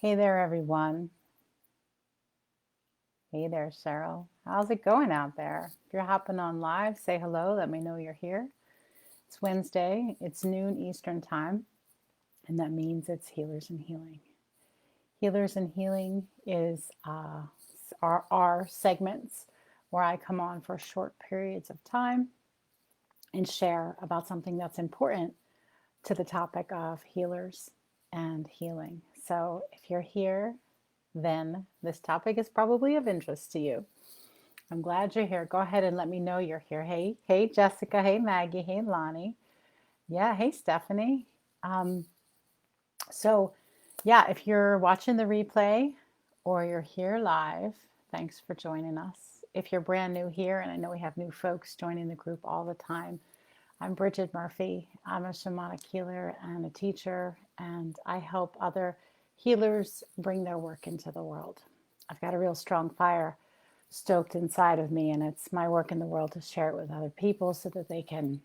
Hey there, everyone. Hey there, Cheryl. How's it going out there? If you're hopping on live, say hello. Let me know you're here. It's Wednesday. It's noon Eastern time, and that means it's Healers and Healing. Healers and Healing is our segments where I come on for short periods of time and share about something that's important to the topic of healers and healing. So if you're here, then this topic is probably of interest to you. I'm glad you're here. Go ahead and let me know you're here. Hey, Jessica. Hey, Maggie. Hey, Lonnie. Yeah, hey, Stephanie. Um, so, if you're watching the replay or you're here live, thanks for joining us. If you're brand new here, and I know we have new folks joining the group all the time, I'm Brighid Murphy. I'm a shamanic healer and a teacher, and I help other healers bring their work into the world. I've got a real strong fire stoked inside of me, and it's my work in the world to share it with other people so that they can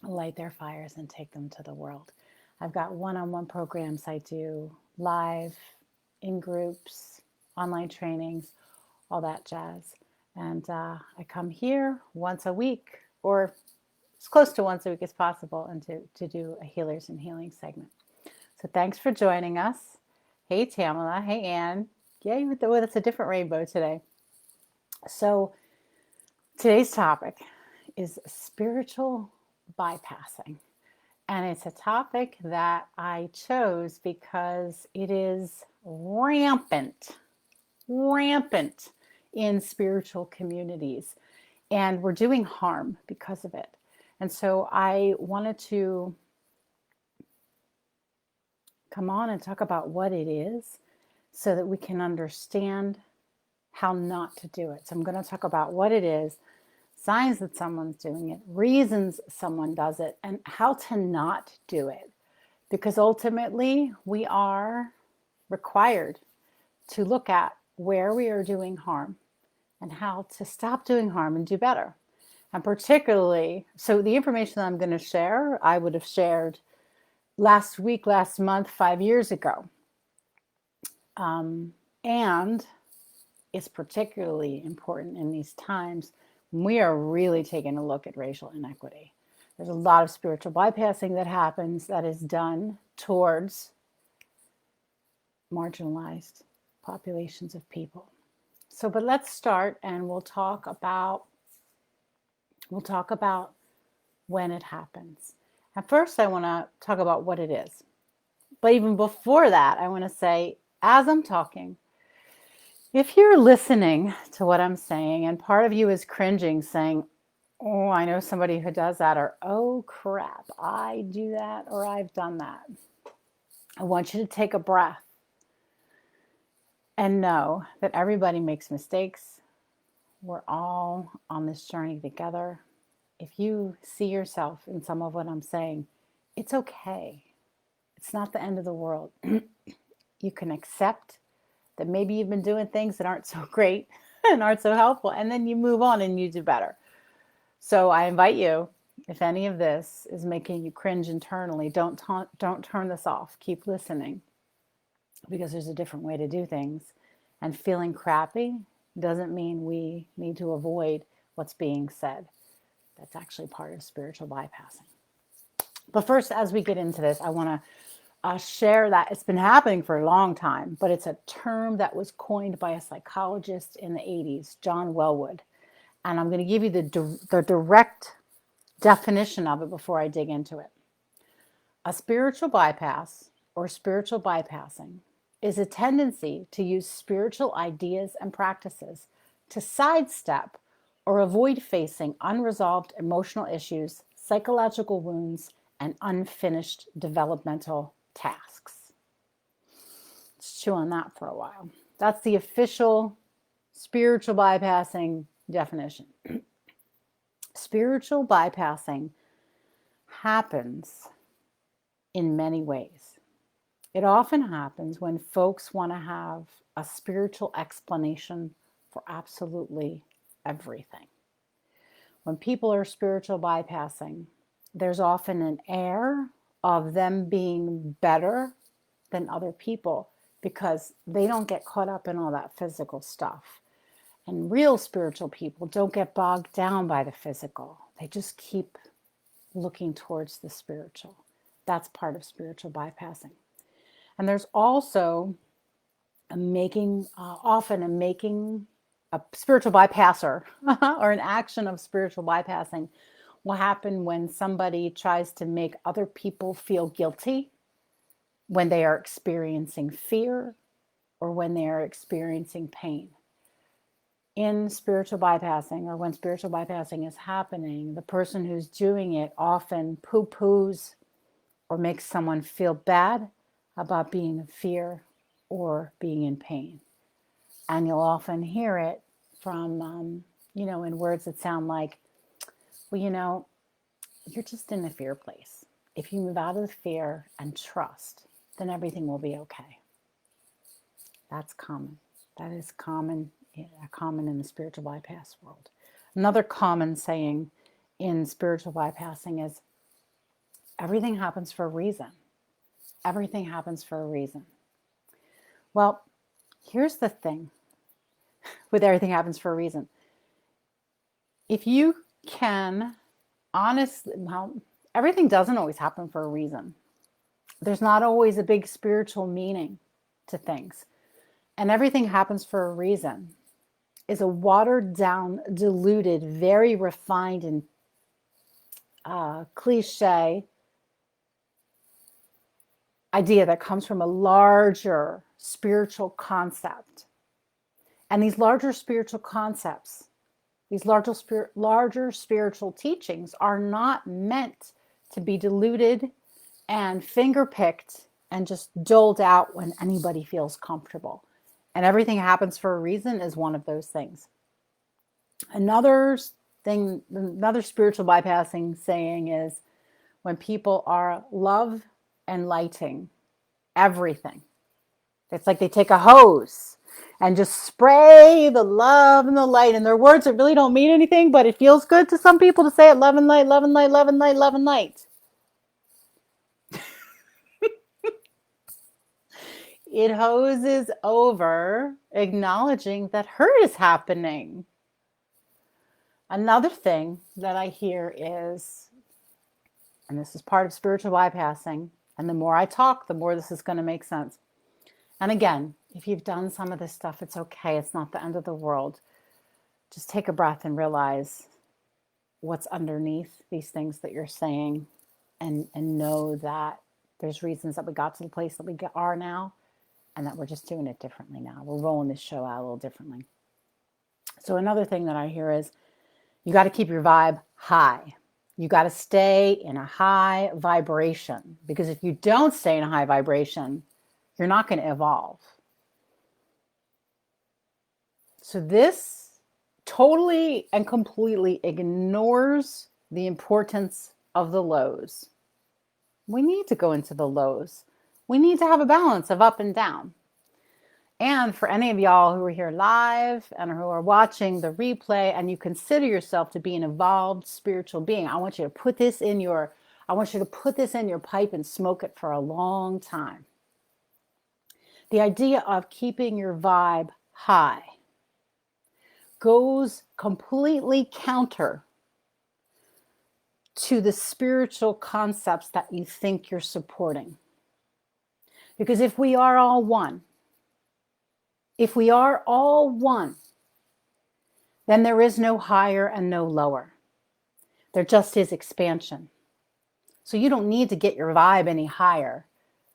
light their fires and take them to the world. I've got one-on-one programs I do live, in groups, online trainings, all that jazz. And I come here once a week, or as close to once a week as possible, and to do a Healers and Healing segment. So thanks for joining us. Hey, Tamala. Hey, Ann. Yay, that's a different rainbow today. So today's topic is spiritual bypassing. And it's a topic that I chose because it is rampant in spiritual communities. And we're doing harm because of it. And so I wanted to come on and talk about what it is so that we can understand how not to do it. So I'm going to talk about what it is, signs that someone's doing it, reasons someone does it, and how to not do it. Because ultimately, we are required to look at where we are doing harm and how to stop doing harm and do better. And particularly, so the information that I'm going to share, I would have shared last week, last month, 5 years ago. And it's particularly important in these times when we are really taking a look at racial inequity. There's a lot of spiritual bypassing that happens that is done towards marginalized populations of people. So, but let's start and we'll talk about when it happens. At first, I want to talk about what it is. But even before that, I want to say, as I'm talking, if you're listening to what I'm saying and part of you is cringing, saying, oh, I know somebody who does that, or oh crap, I do that, or I've done that, I want you to take a breath and know that everybody makes mistakes. We're all on this journey together. If you see yourself in some of what I'm saying, it's okay. It's not the end of the world. You can accept that maybe you've been doing things that aren't so great and aren't so helpful, and then you move on and you do better. So I invite you, if any of this is making you cringe internally, don't turn this off. Keep listening, because there's a different way to do things. And feeling crappy doesn't mean we need to avoid what's being said. That's actually part of spiritual bypassing. But first, as we get into this, I want to share that it's been happening for a long time, but it's a term that was coined by a psychologist in the 80s, John Wellwood. And I'm going to give you the direct definition of it before I dig into it. A spiritual bypass, or spiritual bypassing, is a tendency to use spiritual ideas and practices to sidestep or avoid facing unresolved emotional issues, psychological wounds, and unfinished developmental tasks. Let's chew on that for a while. That's the official spiritual bypassing definition. Spiritual bypassing happens in many ways. It often happens when folks want to have a spiritual explanation for absolutely everything. When people are spiritual bypassing, there's often an air of them being better than other people because they don't get caught up in all that physical stuff. And real spiritual people don't get bogged down by the physical. They just keep looking towards the spiritual. That's part of spiritual bypassing. And there's also often a spiritual bypasser or an action of spiritual bypassing will happen when somebody tries to make other people feel guilty when they are experiencing fear or when they are experiencing pain. In spiritual bypassing, or when spiritual bypassing is happening, the person who's doing it often poo-poos or makes someone feel bad about being in fear or being in pain. And you'll often hear it from, in words that sound like, well, you're just in the fear place. If you move out of the fear and trust, then everything will be okay. That's common. That is common in the spiritual bypass world. Another common saying in spiritual bypassing is, everything happens for a reason. Everything happens for a reason. Well, here's the thing with everything happens for a reason. If you can everything doesn't always happen for a reason. There's not always a big spiritual meaning to things. And everything happens for a reason is a watered down, diluted, very refined and cliche idea that comes from a larger spiritual concept. And these larger spiritual concepts, these larger spiritual teachings are not meant to be diluted and fingerpicked and just doled out when anybody feels comfortable. And everything happens for a reason is one of those things. Another spiritual bypassing saying is, when people are love and lighting everything. It's like they take a hose and just spray the love and the light. And their words that really don't mean anything, but it feels good to some people to say it, love and light, love and light, love and light, love and light. It hoses over acknowledging that hurt is happening. Another thing that I hear is, and this is part of spiritual bypassing, and the more I talk, the more this is going to make sense. And again, if you've done some of this stuff, it's okay. It's not the end of the world. Just take a breath and realize what's underneath these things that you're saying, and know that there's reasons that we got to the place that we are now, and that we're just doing it differently now. We're rolling this show out a little differently. So another thing that I hear is, you got to keep your vibe high. You got to stay in a high vibration, because if you don't stay in a high vibration, you're not going to evolve. So this totally and completely ignores the importance of the lows. We need to go into the lows. We need to have a balance of up and down. And for any of y'all who are here live and who are watching the replay, and you consider yourself to be an evolved spiritual being, I want you to put this in your pipe and smoke it for a long time. The idea of keeping your vibe high goes completely counter to the spiritual concepts that you think you're supporting. Because if we are all one, then there is no higher and no lower. There just is expansion. So you don't need to get your vibe any higher,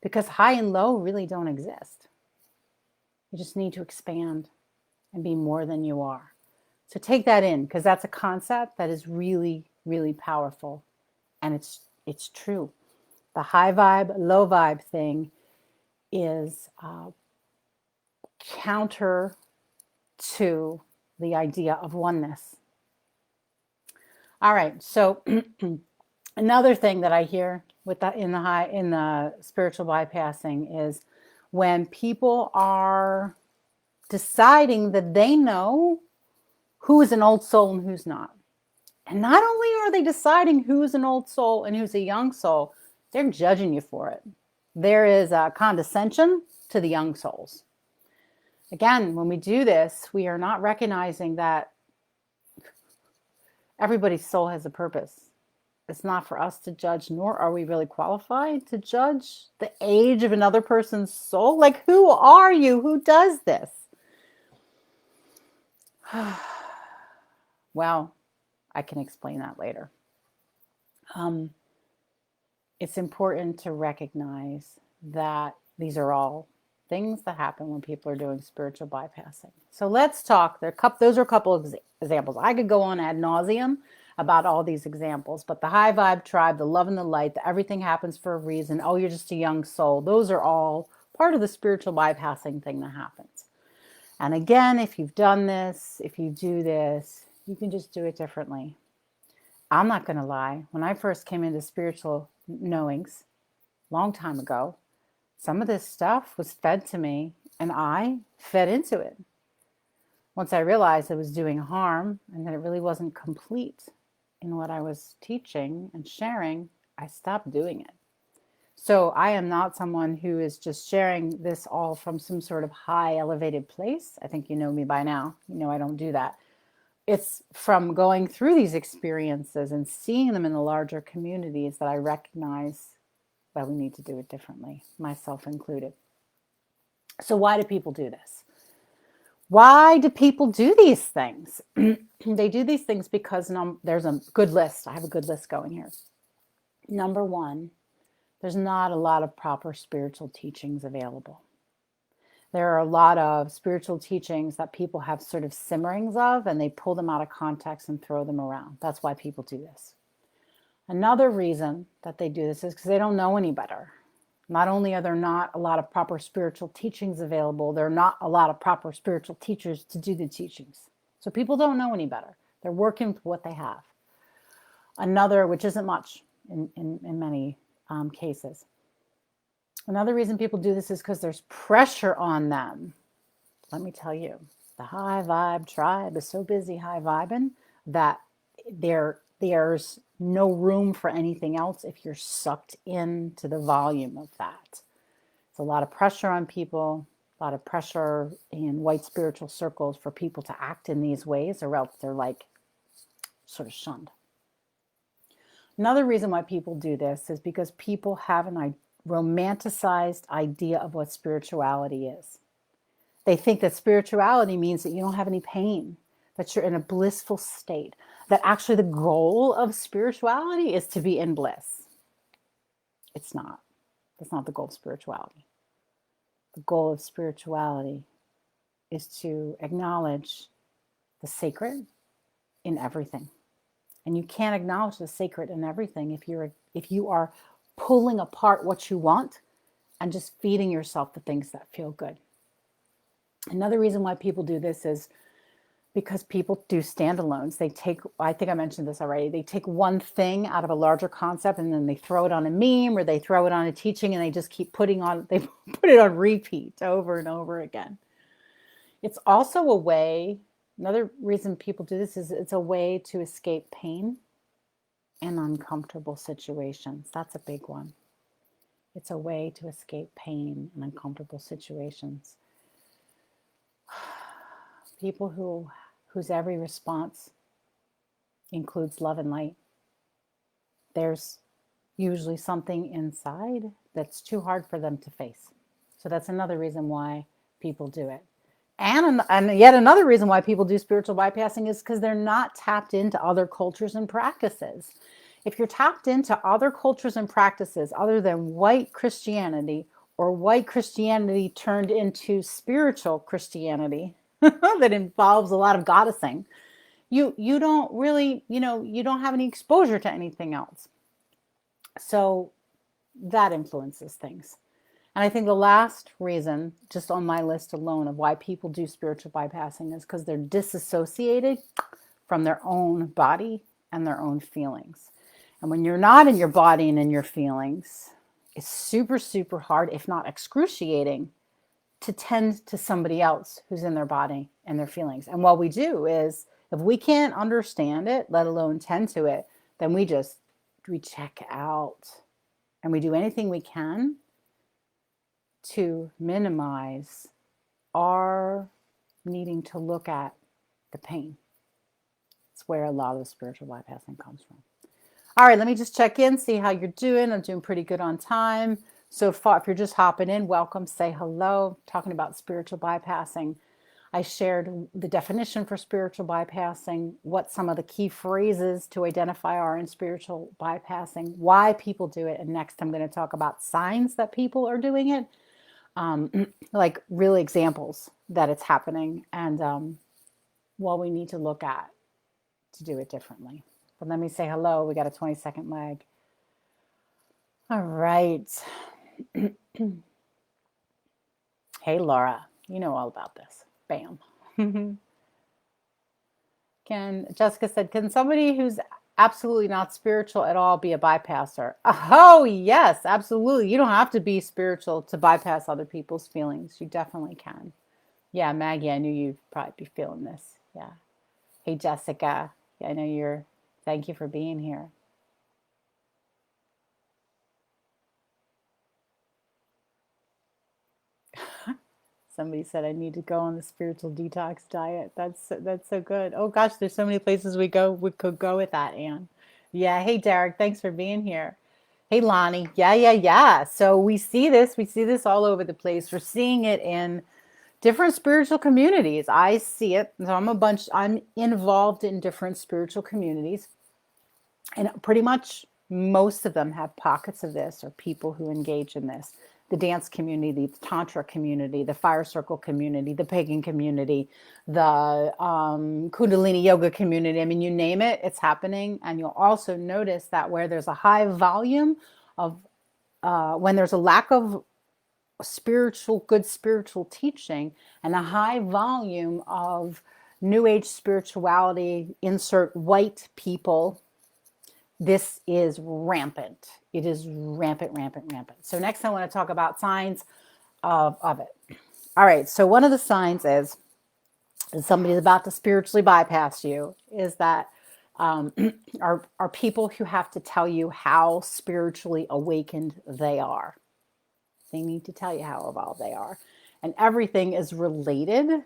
because high and low really don't exist. You just need to expand and be more than you are. So take that in, because that's a concept that is really, really powerful. And it's true. The high vibe, low vibe thing is counter to the idea of oneness. All right, so another thing that I hear with that in the spiritual bypassing is when people are deciding that they know who is an old soul and who's not. And not only are they deciding who's an old soul and who's a young soul, they're judging you for it. There is a condescension to the young souls. Again, when we do this, we are not recognizing that everybody's soul has a purpose. It's not for us to judge, nor are we really qualified to judge the age of another person's soul. Like, who are you? Who does this? Well, I can explain that later. It's important to recognize that these are all things that happen when people are doing spiritual bypassing. So let's talk. Those are a couple of examples. I could go on ad nauseum about all these examples, but the high vibe tribe, the love and the light, the everything happens for a reason. Oh, you're just a young soul. Those are all part of the spiritual bypassing thing that happens. And again, if you've done this, if you do this, you can just do it differently. I'm not going to lie. When I first came into spiritual knowings, long time ago, some of this stuff was fed to me and I fed into it. Once I realized it was doing harm and that it really wasn't complete in what I was teaching and sharing, I stopped doing it. So I am not someone who is just sharing this all from some sort of high elevated place. I think you know me by now. You know I don't do that. It's from going through these experiences and seeing them in the larger communities that I recognize that we need to do it differently, myself included. So why do people do this? Why do people do these things? They do these things because there's a good list. I have a good list going here. Number one, there's not a lot of proper spiritual teachings available. There are a lot of spiritual teachings that people have sort of simmerings of, and they pull them out of context and throw them around. That's why people do this. Another reason that they do this is because they don't know any better. Not only are there not a lot of proper spiritual teachings available, there are not a lot of proper spiritual teachers to do the teachings. So people don't know any better. They're working with what they have. Another, which isn't much in many cases. Another reason people do this is because there's pressure on them. Let me tell you, the high vibe tribe is so busy high vibing that there's no room for anything else if you're sucked into the volume of that. It's a lot of pressure on people, a lot of pressure in white spiritual circles for people to act in these ways, or else they're like sort of shunned. Another reason why people do this is because people have a romanticized idea of what spirituality is. They think that spirituality means that you don't have any pain, that you're in a blissful state, that actually the goal of spirituality is to be in bliss. It's not. That's not the goal of spirituality. The goal of spirituality is to acknowledge the sacred in everything. And you can't acknowledge the sacred in everything if you are pulling apart what you want and just feeding yourself the things that feel good. Another reason why people do this is because people do standalones. I think I mentioned this already, they take one thing out of a larger concept and then they throw it on a meme or they throw it on a teaching and they just keep they put it on repeat over and over again. It's also a way, another reason people do this is it's a way to escape pain and uncomfortable situations. That's a big one. It's a way to escape pain and uncomfortable situations. People whose every response includes love and light. There's usually something inside that's too hard for them to face. So that's another reason why people do it. And yet another reason why people do spiritual bypassing is because they're not tapped into other cultures and practices. If you're tapped into other cultures and practices other than white Christianity or white Christianity turned into spiritual Christianity that involves a lot of goddessing, you don't really, you don't have any exposure to anything else. So that influences things. And I think the last reason, just on my list alone, of why people do spiritual bypassing is because they're disassociated from their own body and their own feelings. And when you're not in your body and in your feelings, it's super, super hard, if not excruciating, to tend to somebody else who's in their body and their feelings. And what we do is, if we can't understand it, let alone tend to it, then we check out and we do anything we can to minimize our needing to look at the pain. It's where a lot of the spiritual bypassing comes from. All right, let me just check in, see how you're doing. I'm doing pretty good on time. So far, if you're just hopping in, welcome, say hello. Talking about spiritual bypassing. I shared the definition for spiritual bypassing, what some of the key phrases to identify are in spiritual bypassing, why people do it. And next, I'm going to talk about signs that people are doing it, like real examples that it's happening, and what we need to look at to do it differently. But let me say hello. We got a 20-second lag. All right. Hey, Laura, you know all about this. Bam. Jessica said, can somebody who's absolutely not spiritual at all be a bypasser? Oh, yes, absolutely. You don't have to be spiritual to bypass other people's feelings. You definitely can. Yeah, Maggie, I knew you'd probably be feeling this. Yeah. Hey, Jessica. Yeah, I know thank you for being here. Somebody said I need to go on the spiritual detox diet. That's so good. Oh gosh, there's so many places we could go with that, Anne. Yeah. Hey, Derek, thanks for being here. Hey, Lonnie. Yeah, yeah, yeah. So we see this all over the place. We're seeing it in different spiritual communities. I see it. So I'm involved in different spiritual communities, and pretty much most of them have pockets of this or people who engage in this. The dance community, the tantra community, the fire circle community, the pagan community, the kundalini yoga community. I mean, you name it, it's happening. And you'll also notice that where there's a high volume of when there's a lack of good spiritual teaching and a high volume of new age spirituality, insert white people, this is rampant. It is rampant, rampant, rampant. So next I want to talk about signs of it. All right. So one of the signs is somebody's about to spiritually bypass you is that are people who have to tell you how spiritually awakened they are. They need to tell you how evolved they are. And everything is related.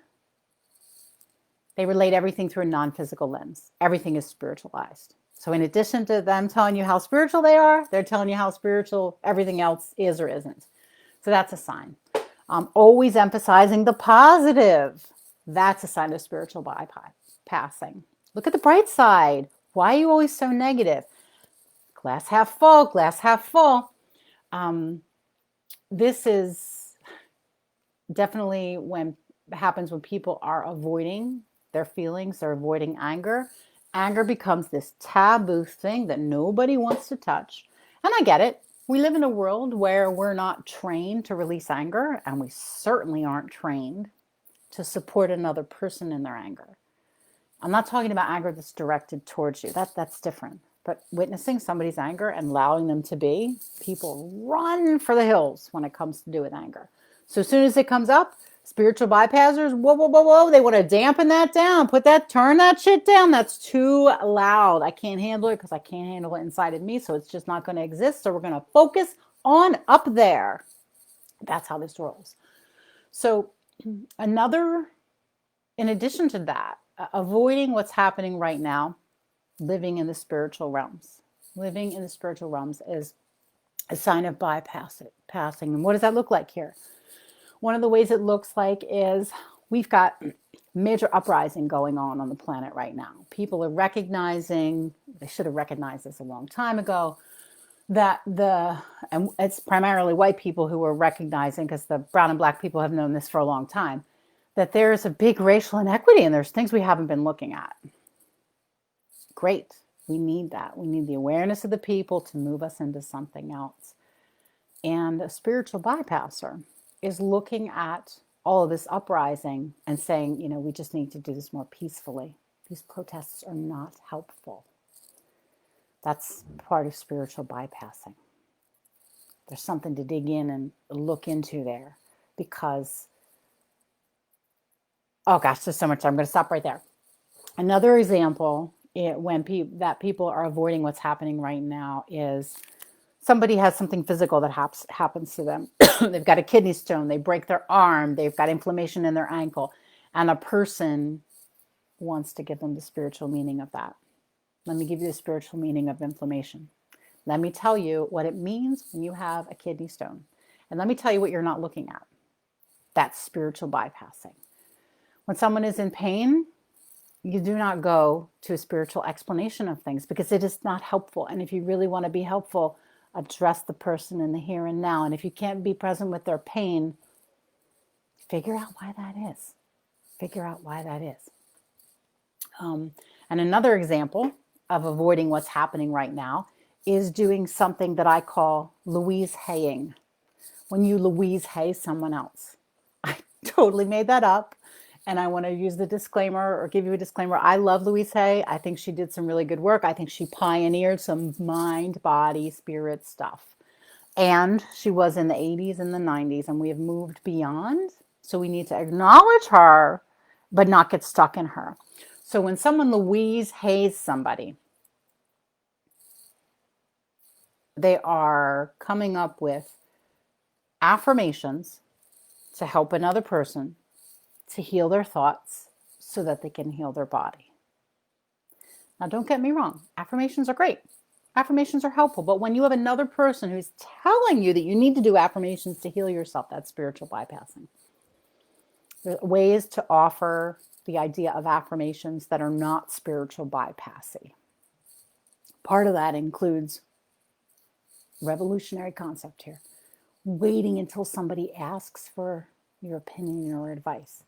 They relate everything through a non-physical lens. Everything is spiritualized. So in addition to them telling you how spiritual they are, they're telling you how spiritual everything else is or isn't. So that's a sign. Always emphasizing the positive. That's a sign of spiritual bypassing. Look at the bright side. Why are you always so negative? Glass half full, glass half full. This is definitely when happens when people are avoiding their feelings, they're avoiding anger. Anger becomes this taboo thing that nobody wants to touch. And I get it. We live in a world where we're not trained to release anger, and we certainly aren't trained to support another person in their anger. I'm not talking about anger that's directed towards you. That's different. But witnessing somebody's anger and allowing them to be, people run for the hills when it comes to do with anger. So as soon as it comes up, spiritual bypassers, whoa, whoa, whoa, whoa, they want to dampen that down, turn that shit down. That's too loud. I can't handle it because I can't handle it inside of me. So it's just not going to exist. So we're going to focus on up there. That's how this rolls. So in addition to that, avoiding what's happening right now, living in the spiritual realms. Living in the spiritual realms is a sign of bypassing. And what does that look like here? One of the ways it looks like is we've got major uprising going on the planet right now. People are recognizing, they should have recognized this a long time ago, that and it's primarily white people who are recognizing, because the brown and black people have known this for a long time, that there's a big racial inequity and there's things we haven't been looking at. Great. We need that. We need the awareness of the people to move us into something else. And a spiritual bypasser is looking at all of this uprising and saying, we just need to do this more peacefully. These protests are not helpful. That's part of spiritual bypassing. There's something to dig in and look into there because, oh gosh, there's so much. I'm going to stop right there. Another example when people are avoiding what's happening right now is somebody has something physical that happens to them. They've got a kidney stone, they break their arm, they've got inflammation in their ankle, and a person wants to give them the spiritual meaning of that. Let me give you the spiritual meaning of inflammation. Let me tell you what it means when you have a kidney stone. And let me tell you what you're not looking at. That's spiritual bypassing. When someone is in pain, you do not go to a spiritual explanation of things because it is not helpful. And if you really want to be helpful, address the person in the here and now. And if you can't be present with their pain, figure out why that is. Figure out why that is. And another example of avoiding what's happening right now is doing something that I call Louise Haying. When you Louise Hay someone else. I totally made that up. And I want to use the disclaimer or give you a disclaimer. I love Louise Hay. I think she did some really good work. I think she pioneered some mind, body, spirit stuff. And she was in the 80s and the 90s, and we have moved beyond. So we need to acknowledge her, but not get stuck in her. So when someone Louise Hayes somebody, they are coming up with affirmations to help another person to heal their thoughts so that they can heal their body. Now, don't get me wrong. Affirmations are great. Affirmations are helpful. But when you have another person who's telling you that you need to do affirmations to heal yourself, that's spiritual bypassing. There's ways to offer the idea of affirmations that are not spiritual bypassing. Part of that includes revolutionary concept here. Waiting until somebody asks for your opinion or advice.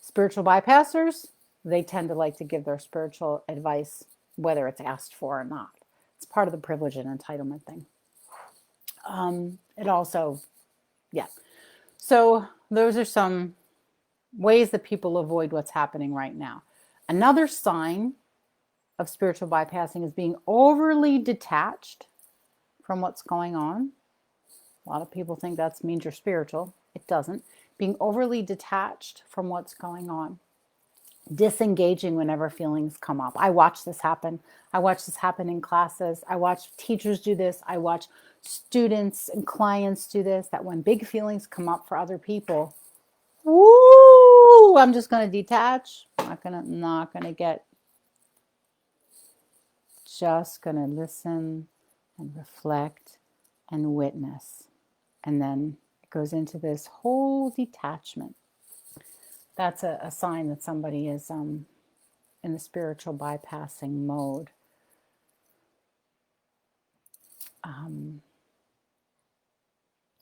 Spiritual bypassers, they tend to like to give their spiritual advice whether it's asked for or not. It's part of the privilege and entitlement thing. It also, yeah. So those are some ways that people avoid what's happening right now. Another sign of spiritual bypassing is being overly detached from what's going on. A lot of people think that means you're spiritual. It doesn't. Being overly detached from what's going on. Disengaging whenever feelings come up. I watch this happen. I watch this happen in classes. I watch teachers do this. I watch students and clients do this, that when big feelings come up for other people, I'm just going to detach. Not going to get, just going to listen and reflect and witness. And then it goes into this whole detachment. That's a sign that somebody is in the spiritual bypassing mode.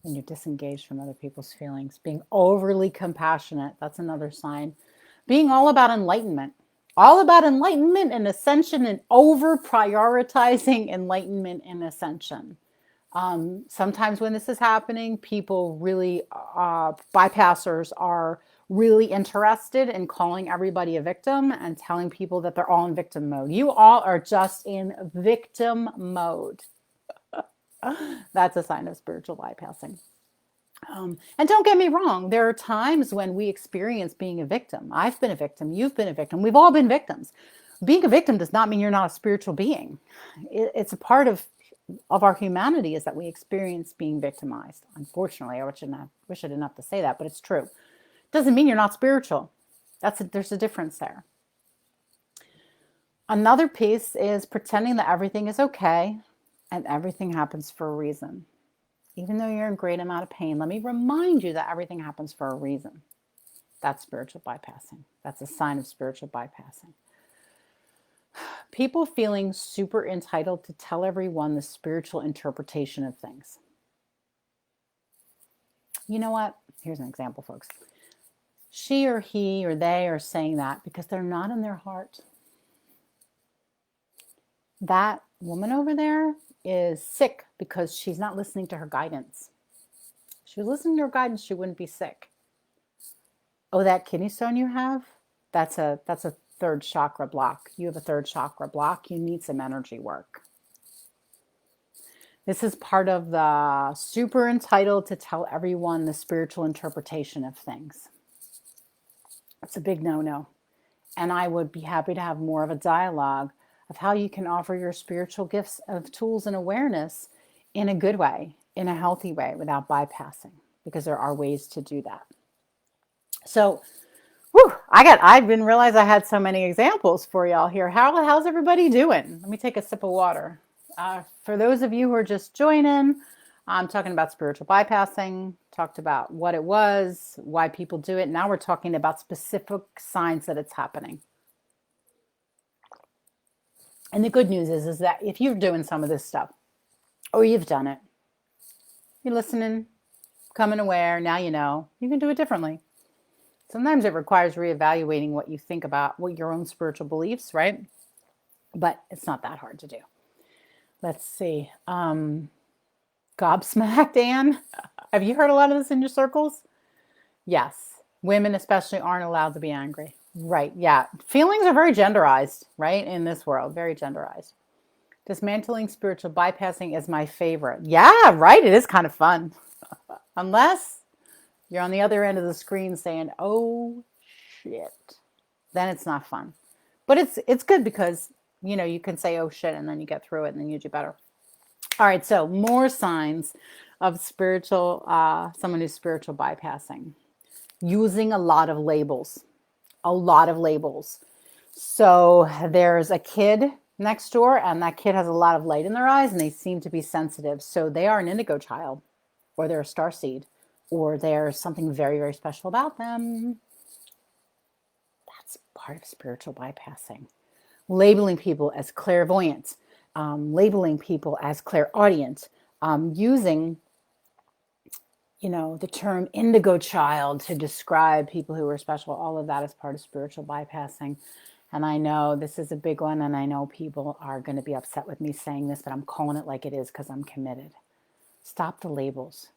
When you're disengaged from other people's feelings. Being overly compassionate, that's another sign. Being all about enlightenment. All about enlightenment and ascension, and over prioritizing enlightenment and ascension. Sometimes when this is happening, people really, bypassers are really interested in calling everybody a victim and telling people that they're all in victim mode. You all are just in victim mode. That's a sign of spiritual bypassing. And don't get me wrong, there are times when we experience being a victim. I've been a victim. You've been a victim. We've all been victims. Being a victim does not mean you're not a spiritual being. It's a part of our humanity is that we experience being victimized. Unfortunately, I wish I didn't have to say that, but it's true. It doesn't mean you're not spiritual. There's a difference there. Another piece is pretending that everything is okay and everything happens for a reason. Even though you're in a great amount of pain, let me remind you that everything happens for a reason. That's spiritual bypassing. That's a sign of spiritual bypassing. People feeling super entitled to tell everyone the spiritual interpretation of things. You know what? Here's an example, folks. She or he or they are saying that because they're not in their heart. That woman over there is sick because she's not listening to her guidance. If she was listening to her guidance, she wouldn't be sick. Oh, that kidney stone you have? That's a third chakra block. You have a third chakra block. You need some energy work. This is part of the super entitled to tell everyone the spiritual interpretation of things. It's a big no-no. And I would be happy to have more of a dialogue of how you can offer your spiritual gifts of tools and awareness in a good way, in a healthy way, without bypassing, because there are ways to do that. So, I didn't realize I had so many examples for y'all here. How's everybody doing? Let me take a sip of water. For those of you who are just joining, I'm talking about spiritual bypassing, talked about what it was, why people do it. Now we're talking about specific signs that it's happening. And the good news is that if you're doing some of this stuff, or you've done it, you're listening, becoming aware, now you know, you can do it differently. Sometimes it requires reevaluating what you think about what your own spiritual beliefs, right? But it's not that hard to do. Let's see. Gobsmacked, Anne. Have you heard a lot of this in your circles? Yes. Women especially aren't allowed to be angry. Right. Yeah. Feelings are very genderized, right? In this world, very genderized. Dismantling spiritual bypassing is my favorite. Yeah, right. It is kind of fun. Unless you're on the other end of the screen saying, oh, shit. Then it's not fun. But it's good because, you can say, oh, shit, and then you get through it and then you do better. All right, so more signs of someone who's spiritual bypassing. Using a lot of labels. A lot of labels. So there's a kid next door, and that kid has a lot of light in their eyes, and they seem to be sensitive. So they are an indigo child, or they're a starseed, or there's something very, very special about them. That's part of spiritual bypassing. Labeling people as clairvoyant, labeling people as clairaudient, using, the term indigo child to describe people who are special. All of that is part of spiritual bypassing. And I know this is a big one, and I know people are going to be upset with me saying this, but I'm calling it like it is because I'm committed. Stop the labels.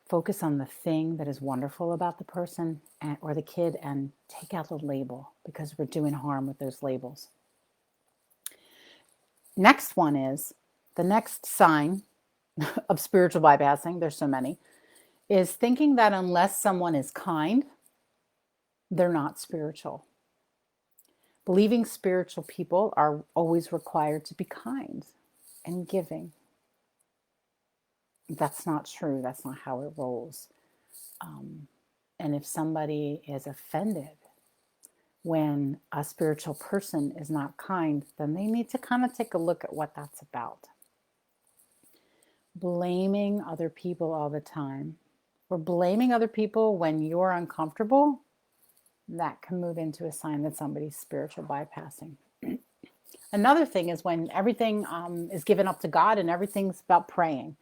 Focus on the thing that is wonderful about the person or the kid, and take out the label, because we're doing harm with those labels. Next one is, the next sign of spiritual bypassing, there's so many, is thinking that unless someone is kind, they're not spiritual. Believing spiritual people are always required to be kind and giving. That's not true. That's not how it rolls. And if somebody is offended when a spiritual person is not kind, then they need to kind of take a look at what that's about. Blaming other people all the time, or blaming other people when you're uncomfortable, that can move into a sign that somebody's spiritual bypassing. Another thing is when everything is given up to God and everything's about praying.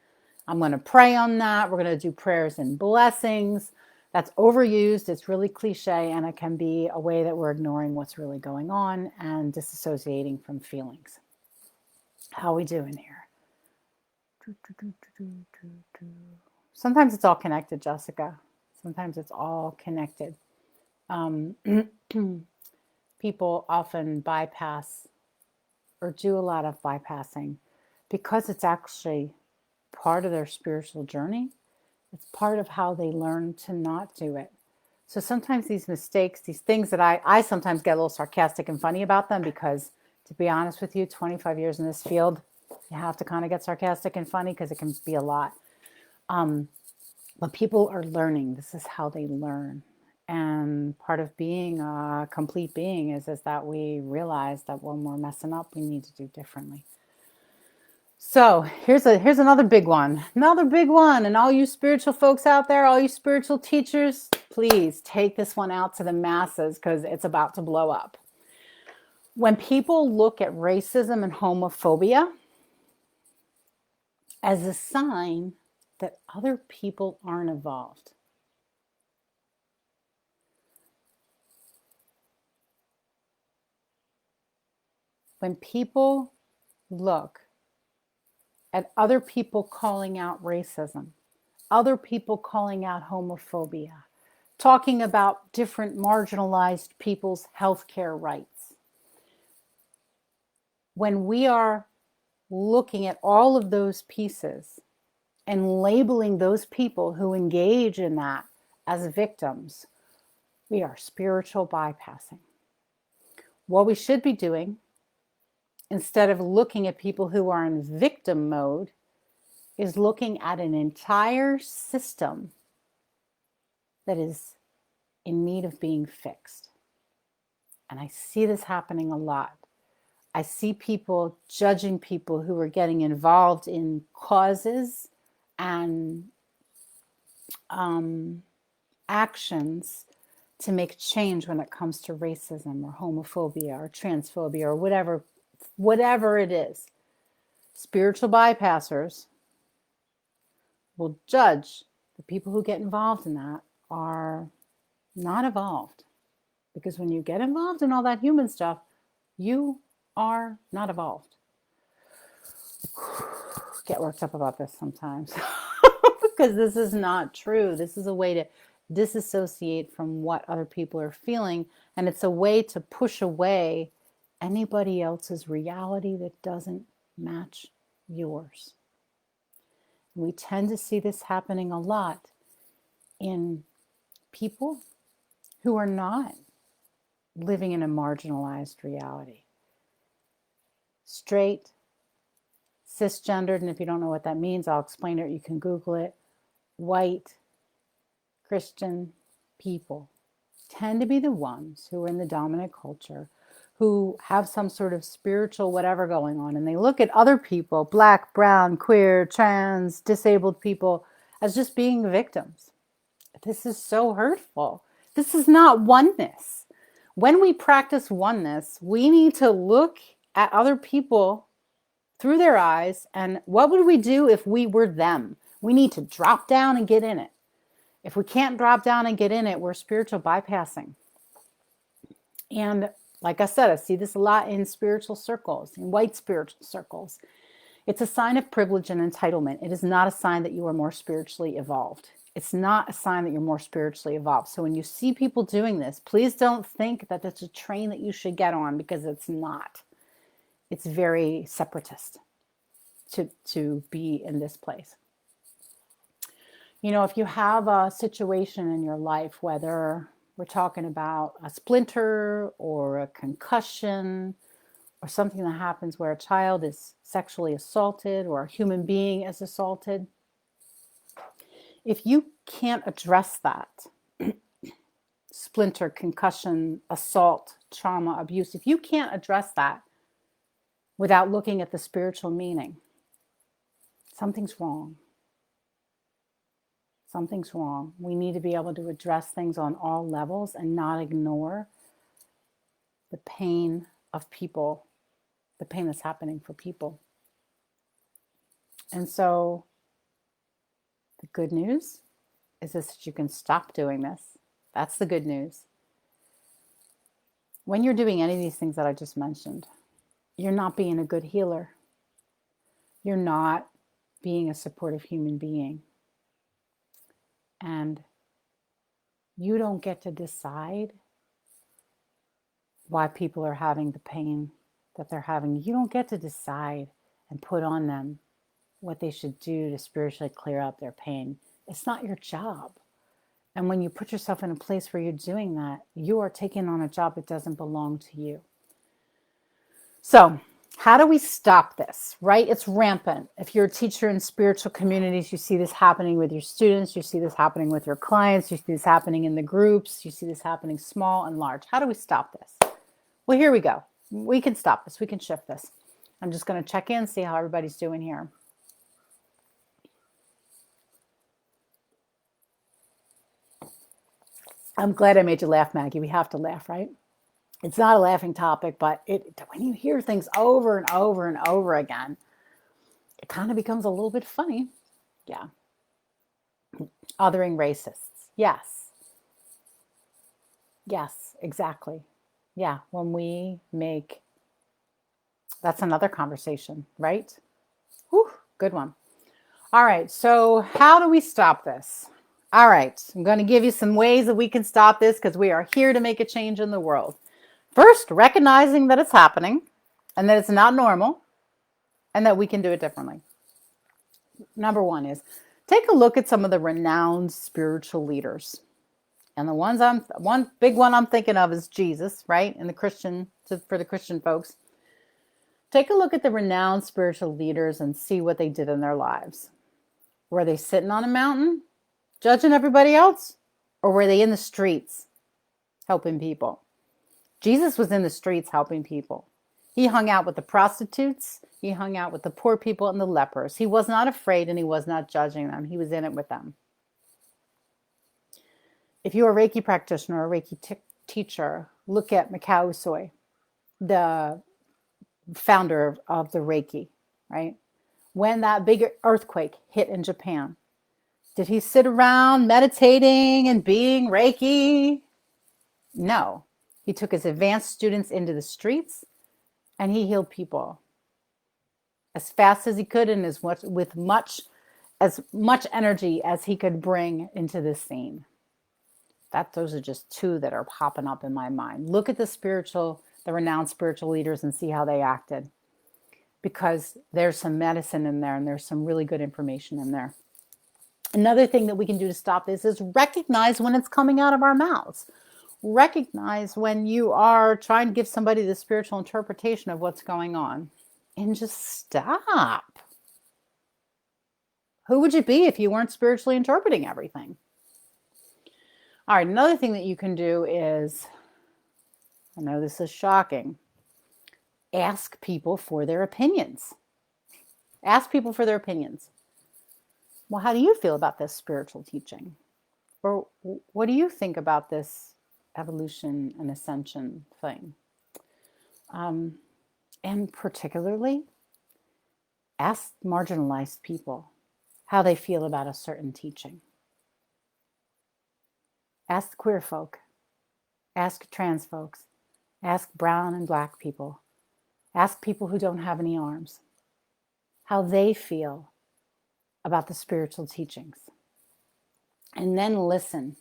I'm going to pray on that. We're going to do prayers and blessings. That's overused. It's really cliche, and it can be a way that we're ignoring what's really going on and disassociating from feelings. How are we doing here? Sometimes it's all connected, Jessica. Sometimes it's all connected. People often bypass or do a lot of bypassing because it's actually part of their spiritual journey. It's part of how they learn to not do it. So sometimes these mistakes, these things that I sometimes get a little sarcastic and funny about them, because to be honest with you, 25 years in this field, you have to kind of get sarcastic and funny because it can be a lot. But people are learning. This is how they learn. And part of being a complete being is that we realize that when we're messing up, we need to do differently. So here's another big one. Another big one. And all you spiritual folks out there, all you spiritual teachers, please take this one out to the masses, because it's about to blow up. When people look at racism and homophobia as a sign that other people aren't evolved. When people look at other people calling out racism, other people calling out homophobia, talking about different marginalized people's healthcare rights, when we are looking at all of those pieces and labeling those people who engage in that as victims, we are spiritual bypassing. What we should be doing, instead of looking at people who are in victim mode, is looking at an entire system that is in need of being fixed. And I see this happening a lot. I see people judging people who are getting involved in causes and actions to make change when it comes to racism or homophobia or transphobia or whatever it is. Spiritual bypassers will judge the people who get involved in that are not evolved. Because when you get involved in all that human stuff, you are not evolved. Get worked up about this sometimes because this is not true. This is a way to disassociate from what other people are feeling, and it's a way to push away anybody else's reality that doesn't match yours. We tend to see this happening a lot in people who are not living in a marginalized reality. Straight, cisgendered, and if you don't know what that means, I'll explain it. You can Google it. White, Christian people tend to be the ones who are in the dominant culture, who have some sort of spiritual whatever going on. And they look at other people, black, brown, queer, trans, disabled people, as just being victims. This is so hurtful. This is not oneness. When we practice oneness, we need to look at other people through their eyes, and what would we do if we were them? We need to drop down and get in it. If we can't drop down and get in it, we're spiritual bypassing. And like I said, I see this a lot in spiritual circles, in white spiritual circles. It's a sign of privilege and entitlement. It is not a sign that you are more spiritually evolved. It's not a sign that you're more spiritually evolved. So when you see people doing this, please don't think that it's a train that you should get on, because it's not. It's very separatist to be in this place. You know, if you have a situation in your life, whether we're talking about a splinter or a concussion or something that happens where a child is sexually assaulted or a human being is assaulted, if you can't address that, splinter, concussion, assault, trauma, abuse, if you can't address that without looking at the spiritual meaning, something's wrong. Something's wrong. We need to be able to address things on all levels and not ignore the pain of people, the pain that's happening for people. And so the good news is that you can stop doing this. That's the good news. When you're doing any of these things that I just mentioned, you're not being a good healer. You're not being a supportive human being. And you don't get to decide why people are having the pain that they're having. You don't get to decide and put on them what they should do to spiritually clear out their pain. It's not your job. And when you put yourself in a place where you're doing that, you are taking on a job that doesn't belong to you. So, how do we stop this, right? It's rampant. If you're a teacher in spiritual communities, you see this happening with your students, you see this happening with your clients, you see this happening in the groups, you see this happening small and large. How do we stop this? Well, here we go. We can stop this. We can shift this. I'm just going to check in, see how everybody's doing here. I'm glad I made you laugh, Maggie. We have to laugh, right? It's not a laughing topic, but when you hear things over and over and over again, it kind of becomes a little bit funny. Yeah. Othering racists. Yes. Yes, exactly. Yeah. When we make, that's another conversation, right? Whew, good one. All right. So how do we stop this? All right. I'm going to give you some ways that we can stop this, because we are here to make a change in the world. First, recognizing that it's happening and that it's not normal and that we can do it differently. Number one is take a look at some of the renowned spiritual leaders. And one big one I'm thinking of is Jesus, right? And for the Christian folks. Take a look at the renowned spiritual leaders and see what they did in their lives. Were they sitting on a mountain judging everybody else? Or were they in the streets helping people? Jesus was in the streets helping people. He hung out with the prostitutes. He hung out with the poor people and the lepers. He was not afraid and he was not judging them. He was in it with them. If you're a Reiki practitioner or a Reiki teacher, look at Mikao Usui, the founder of the Reiki, right? When that big earthquake hit in Japan, did he sit around meditating and being Reiki? No. He took his advanced students into the streets and he healed people as fast as he could and as much energy as he could bring into this scene. Those are just two that are popping up in my mind. Look at the renowned spiritual leaders and see how they acted, because there's some medicine in there and there's some really good information in there. Another thing that we can do to stop this is recognize when it's coming out of our mouths. Recognize when you are trying to give somebody the spiritual interpretation of what's going on, and just stop. Who would you be if you weren't spiritually interpreting everything? All right, another thing that you can do is, I know this is shocking, ask people for their opinions. Ask people for their opinions. Well, how do you feel about this spiritual teaching? Or what do you think about this evolution and ascension thing? And particularly, ask marginalized people how they feel about a certain teaching. Ask queer folk, ask trans folks, ask brown and black people, ask people who don't have any arms, how they feel about the spiritual teachings. And then listen.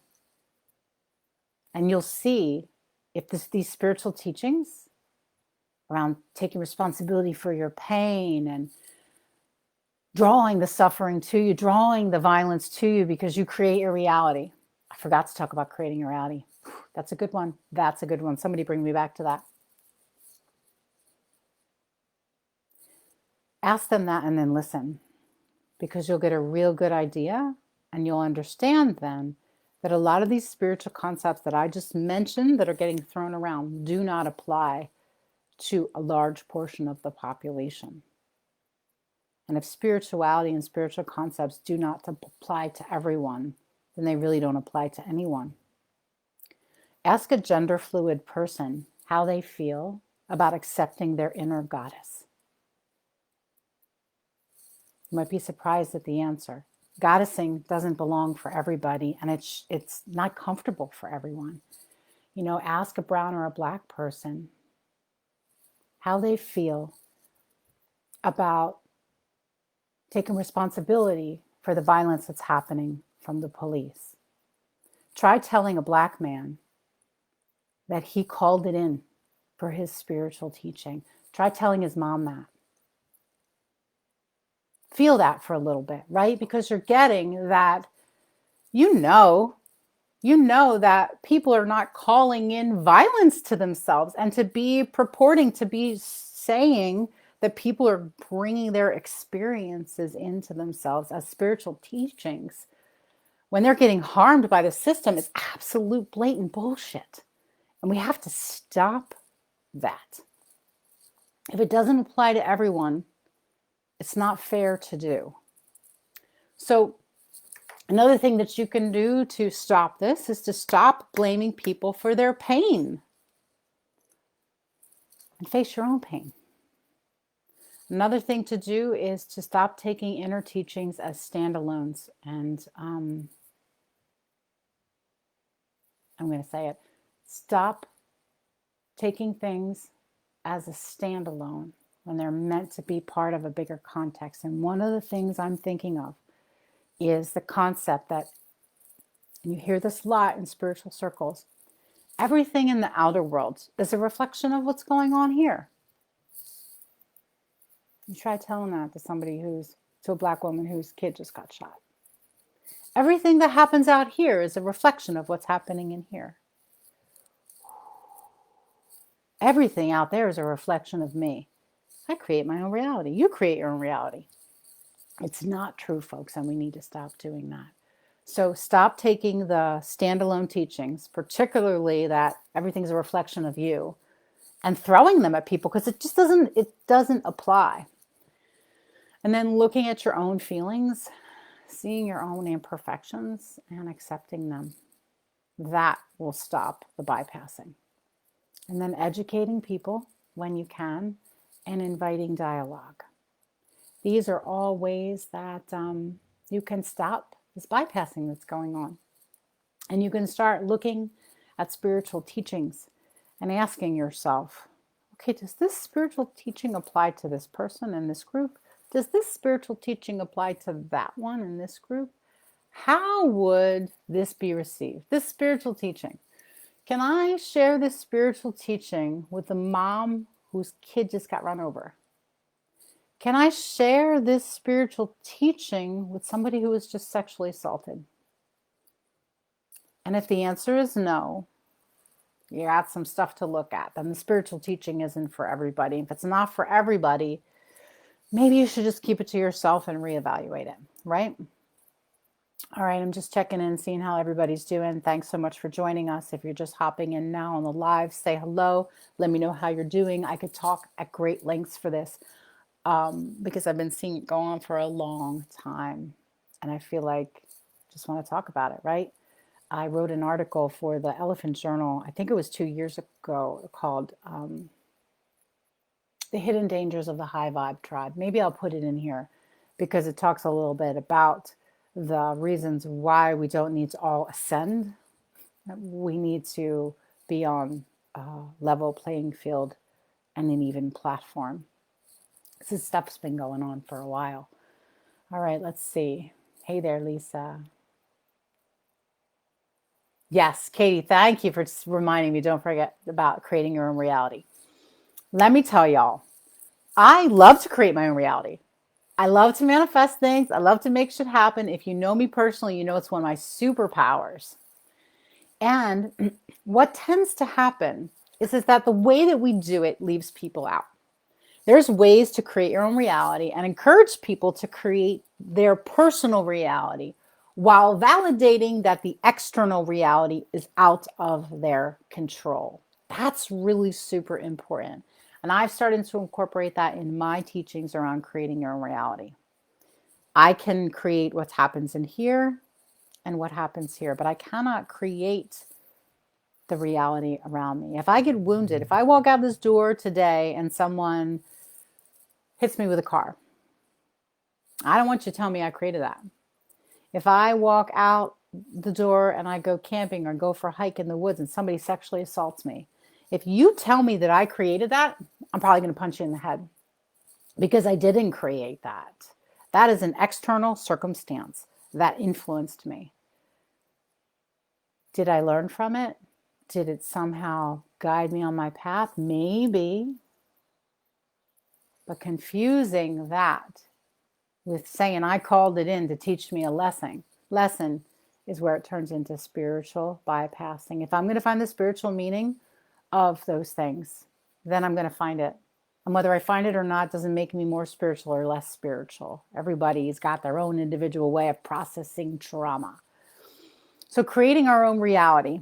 And you'll see if these spiritual teachings around taking responsibility for your pain and drawing the suffering to you, drawing the violence to you because you create your reality. I forgot to talk about creating your reality. That's a good one. That's a good one. Somebody bring me back to that. Ask them that and then listen, because you'll get a real good idea and you'll understand then that a lot of these spiritual concepts that I just mentioned that are getting thrown around do not apply to a large portion of the population. And if spirituality and spiritual concepts do not apply to everyone, then they really don't apply to anyone. Ask a gender fluid person how they feel about accepting their inner goddess. You might be surprised at the answer. Goddessing doesn't belong for everybody, and it's not comfortable for everyone. Ask a brown or a black person how they feel about taking responsibility for the violence that's happening from the police. Try telling a black man that he called it in for his spiritual teaching. Try telling his mom that. Feel that for a little bit, right? Because you're getting that, you know that people are not calling in violence to themselves, and to be purporting to be saying that people are bringing their experiences into themselves as spiritual teachings when they're getting harmed by the system is absolute blatant bullshit. And we have to stop that. If it doesn't apply to everyone, it's not fair to do. So another thing that you can do to stop this is to stop blaming people for their pain and face your own pain. Another thing to do is to stop taking inner teachings as standalones. And I'm going to say it. Stop taking things as a standalone when they're meant to be part of a bigger context. And one of the things I'm thinking of is the concept that, and you hear this a lot in spiritual circles, everything in the outer world is a reflection of what's going on here. You try telling that to a black woman whose kid just got shot. Everything that happens out here is a reflection of what's happening in here. Everything out there is a reflection of me. I create my own reality. You create your own reality. It's not true, folks, and we need to stop doing that. So stop taking the standalone teachings, particularly that everything's a reflection of you, and throwing them at people because it doesn't apply. And then looking at your own feelings, seeing your own imperfections and accepting them. That will stop the bypassing. And then educating people when you can and inviting dialogue. These are all ways that you can stop this bypassing that's going on. And you can start looking at spiritual teachings and asking yourself, okay, does this spiritual teaching apply to this person in this group? Does this spiritual teaching apply to that one in this group? How would this be received? This spiritual teaching. Can I share this spiritual teaching with the mom whose kid just got run over? Can I share this spiritual teaching with somebody who was just sexually assaulted? And if the answer is no, you got some stuff to look at. Then the spiritual teaching isn't for everybody. If it's not for everybody, maybe you should just keep it to yourself and reevaluate it, right? All right, I'm just checking in, seeing how everybody's doing. Thanks so much for joining us. If you're just hopping in now on the live, say hello. Let me know how you're doing. I could talk at great lengths for this because I've been seeing it go on for a long time. And I feel like I just want to talk about it, right? I wrote an article for the Elephant Journal, I think it was 2 years ago, called The Hidden Dangers of the Hive Tribe. Maybe I'll put it in here because it talks a little bit about the reasons why we don't need to all ascend. We need to be on a level playing field and an even platform. This stuff's been going on for a while. All right, let's see. Hey there, Lisa. Yes, Katie, thank you for reminding me. Don't forget about creating your own reality. Let me tell y'all, I love to create my own reality. I love to manifest things. I love to make shit happen. If you know me personally, you know it's one of my superpowers. And what tends to happen is that the way that we do it leaves people out. There's ways to create your own reality and encourage people to create their personal reality while validating that the external reality is out of their control. That's really super important. And I've started to incorporate that in my teachings around creating your own reality. I can create what happens in here and what happens here, but I cannot create the reality around me. If I get wounded, if I walk out this door today and someone hits me with a car, I don't want you to tell me I created that. If I walk out the door and I go camping or go for a hike in the woods and somebody sexually assaults me, if you tell me that I created that, I'm probably going to punch you in the head because I didn't create that. That is an external circumstance that influenced me. Did I learn from it? Did it somehow guide me on my path? Maybe. But confusing that with saying I called it in to teach me a lesson is where it turns into spiritual bypassing. If I'm going to find the spiritual meaning of those things, then I'm going to find it. And whether I find it or not doesn't make me more spiritual or less spiritual. Everybody's got their own individual way of processing trauma. So creating our own reality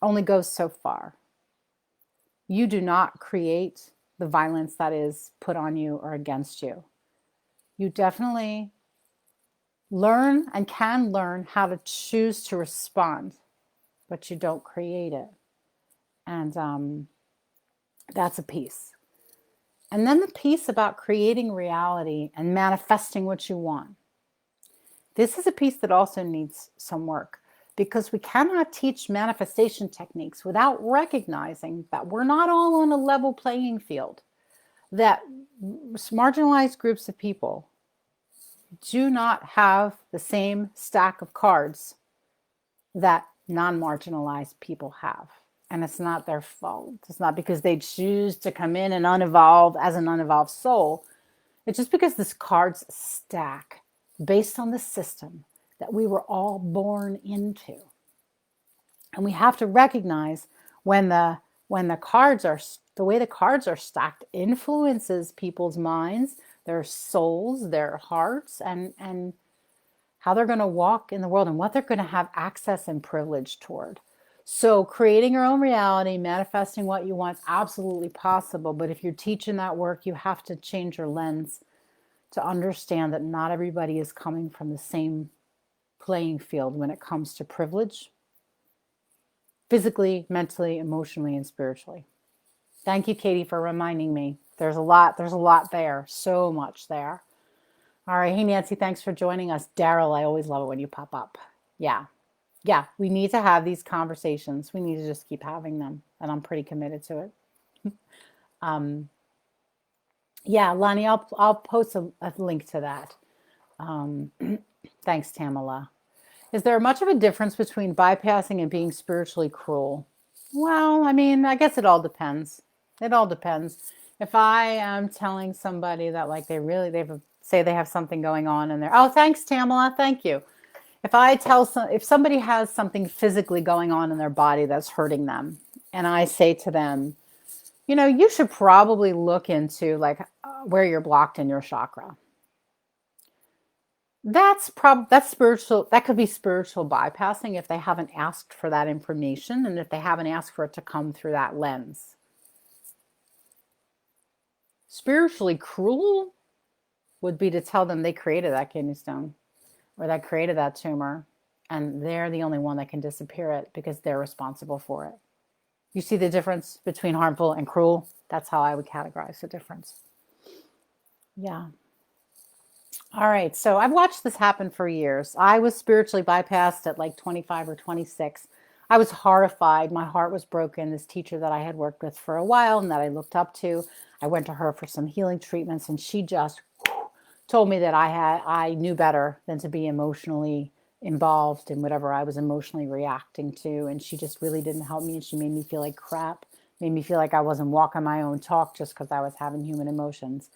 only goes so far. You do not create the violence that is put on you or against you. You definitely learn and can learn how to choose to respond, but you don't create it. And that's a piece. And then the piece about creating reality and manifesting what you want. This is a piece that also needs some work because we cannot teach manifestation techniques without recognizing that we're not all on a level playing field, that marginalized groups of people do not have the same stack of cards that non-marginalized people have. And it's not their fault. It's not because they choose to come in and unevolve as an unevolved soul. It's just because this cards stack based on the system that we were all born into. And we have to recognize when the way the cards are stacked influences people's minds, their souls, their hearts, and how they're going to walk in the world and what they're going to have access and privilege toward. So creating your own reality, manifesting what you want is absolutely possible. But if you're teaching that work, you have to change your lens to understand that not everybody is coming from the same playing field when it comes to privilege, physically, mentally, emotionally, and spiritually. Thank you, Katie, for reminding me. There's a lot there, so much there. All right. Hey, Nancy, thanks for joining us. Daryl, I always love it when you pop up. Yeah. Yeah. We need to have these conversations. We need to just keep having them. And I'm pretty committed to it. Yeah, Lonnie, I'll post a link to that. Thanks, Tamala. Is there much of a difference between bypassing and being spiritually cruel? Well, I mean, I guess it all depends. It all depends. If I am telling somebody that like say they have something going on in there. Oh, thanks, Tamala. Thank you. If somebody has something physically going on in their body that's hurting them, and I say to them, you should probably look into like where you're blocked in your chakra. That's spiritual. That could be spiritual bypassing if they haven't asked for that information and if they haven't asked for it to come through that lens. Spiritually cruel would be to tell them they created that kidney stone or that created that tumor and they're the only one that can disappear it because they're responsible for it. You see the difference between harmful and cruel? That's how I would categorize the difference. Yeah. All right. So I've watched this happen for years. I was spiritually bypassed at like 25 or 26. I was horrified. My heart was broken. This teacher that I had worked with for a while and that I looked up to, I went to her for some healing treatments and she just told me that I knew better than to be emotionally involved in whatever I was emotionally reacting to. And she just really didn't help me. And she made me feel like crap, made me feel like I wasn't walking my own talk just because I was having human emotions.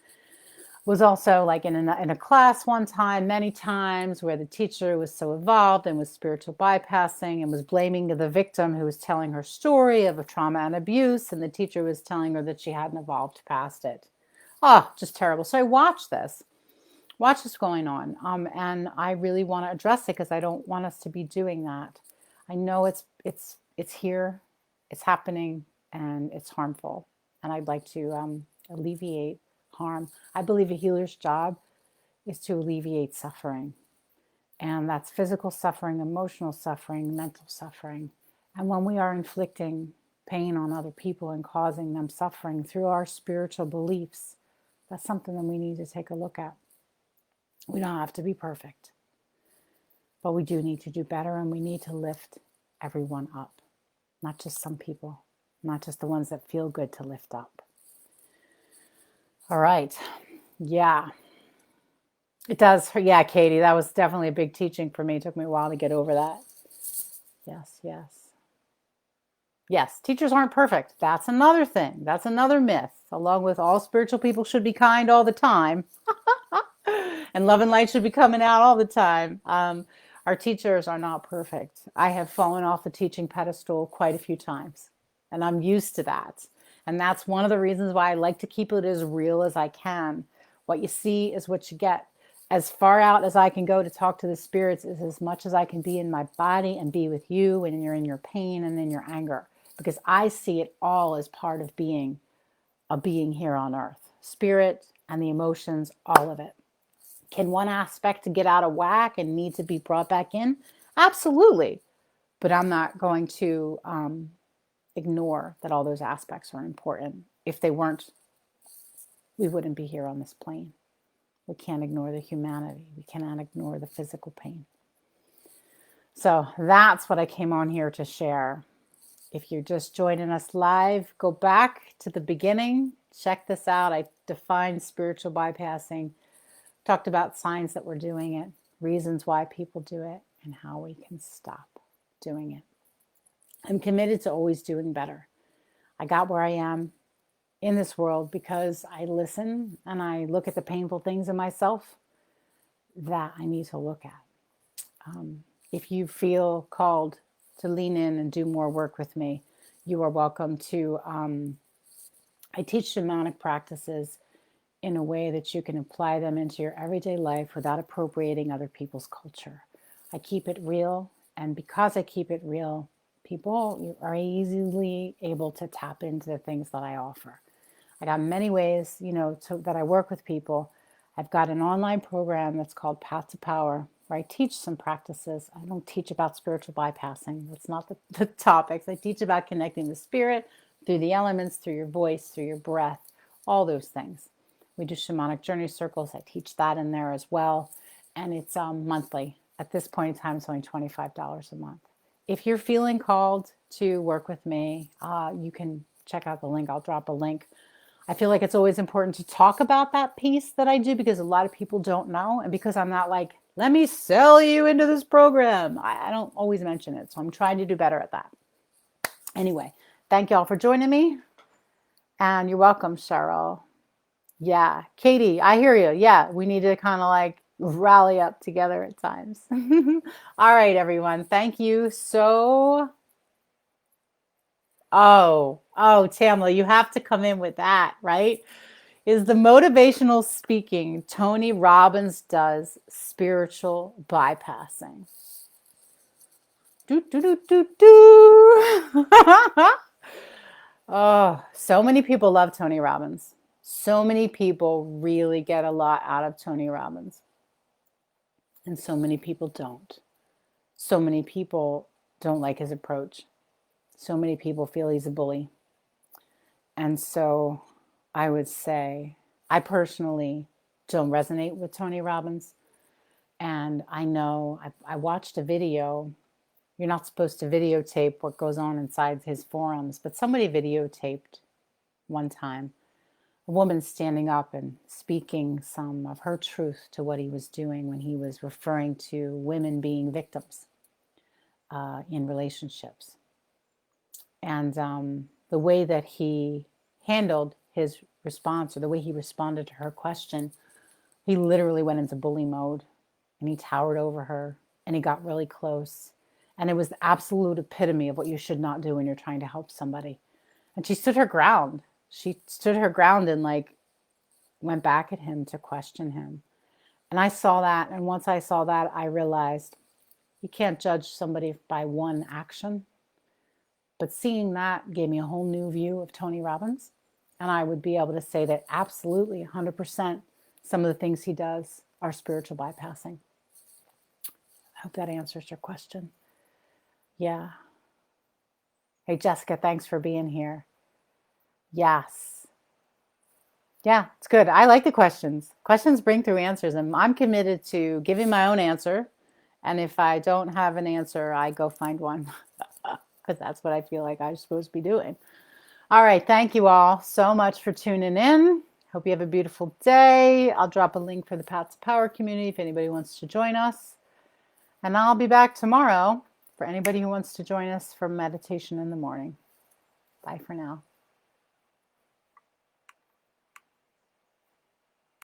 Was also like in a class one time, many times, where the teacher was so evolved and was spiritual bypassing and was blaming the victim who was telling her story of a trauma and abuse. And the teacher was telling her that she hadn't evolved past it. Oh, just terrible. So I watched this going on. And I really want to address it because I don't want us to be doing that. I know it's here, it's happening, and it's harmful. And I'd like to alleviate harm. I believe a healer's job is to alleviate suffering. And that's physical suffering, emotional suffering, mental suffering. And when we are inflicting pain on other people and causing them suffering through our spiritual beliefs, that's something that we need to take a look at. We don't have to be perfect, but we do need to do better, and we need to lift everyone up, not just some people, not just the ones that feel good to lift up. All right. Yeah. It does. Yeah, Katie, that was definitely a big teaching for me. It took me a while to get over that. Yes, yes. Yes, teachers aren't perfect. That's another thing. That's another myth. Along with all spiritual people should be kind all the time. And love and light should be coming out all the time. Our teachers are not perfect. I have fallen off the teaching pedestal quite a few times, and I'm used to that. And that's one of the reasons why I like to keep it as real as I can. What you see is what you get. As far out as I can go to talk to the spirits is as much as I can be in my body and be with you when you're in your pain and in your anger. Because I see it all as part of being a being here on earth. Spirit and the emotions, all of it. Can one aspect get out of whack and need to be brought back in? Absolutely. But I'm not going to ignore that all those aspects are important. If they weren't, we wouldn't be here on this plane. We can't ignore the humanity. We cannot ignore the physical pain. So that's what I came on here to share. If you're just joining us live, go back to the beginning. Check this out. I defined spiritual bypassing, talked about signs that we're doing it, reasons why people do it, and how we can stop doing it. I'm committed to always doing better. I got where I am in this world because I listen and I look at the painful things in myself that I need to look at. If you feel called to lean in and do more work with me, you are welcome to. I teach shamanic practices in a way that you can apply them into your everyday life without appropriating other people's culture. I keep it real, and because I keep it real, people are easily able to tap into the things that I offer. I got many ways, that I work with people. I've got an online program that's called Path to Power, where I teach some practices. I don't teach about spiritual bypassing. That's not the topics. I teach about connecting the spirit through the elements, through your voice, through your breath, all those things. We do shamanic journey circles. I teach that in there as well. And it's monthly. At this point in time, it's only $25 a month. If you're feeling called to work with me, you can check out the link. I'll drop a link. I feel like it's always important to talk about that piece that I do because a lot of people don't know. And because I'm not like, let me sell you into this program. I don't always mention it. So I'm trying to do better at that. Anyway, thank you all for joining me. And you're welcome, Cheryl. Yeah. Katie, I hear you. Yeah. We need to kind of like rally up together at times. All right, everyone. Thank you so. Oh, Tamla, you have to come in with that, right? Is the motivational speaking Tony Robbins does spiritual bypassing. Do, do, do, do, do. Oh, so many people love Tony Robbins. So many people really get a lot out of Tony Robbins. And so many people don't. So many people don't like his approach. So many people feel he's a bully. And so I would say I personally don't resonate with Tony Robbins. And I know I watched a video. You're not supposed to videotape what goes on inside his forums, but somebody videotaped one time a woman standing up and speaking some of her truth to what he was doing when he was referring to women being victims in relationships. And the way that he handled his response, or the way he responded to her question, he literally went into bully mode, and he towered over her, and he got really close. And it was the absolute epitome of what you should not do when you're trying to help somebody. And she stood her ground. She stood her ground and like went back at him to question him. And I saw that. And once I saw that, I realized you can't judge somebody by one action. But seeing that gave me a whole new view of Tony Robbins. And I would be able to say that absolutely 100% some of the things he does are spiritual bypassing. I hope that answers your question. Yeah. Hey, Jessica, thanks for being here. Yes. Yeah, it's good. I like the questions. Questions bring through answers, and I'm committed to giving my own answer. And if I don't have an answer, I go find one because that's what I feel like I'm supposed to be doing. All right. Thank you all so much for tuning in. Hope you have a beautiful day. I'll drop a link for the Path to Power community if anybody wants to join us. And I'll be back tomorrow for anybody who wants to join us for meditation in the morning. Bye for now.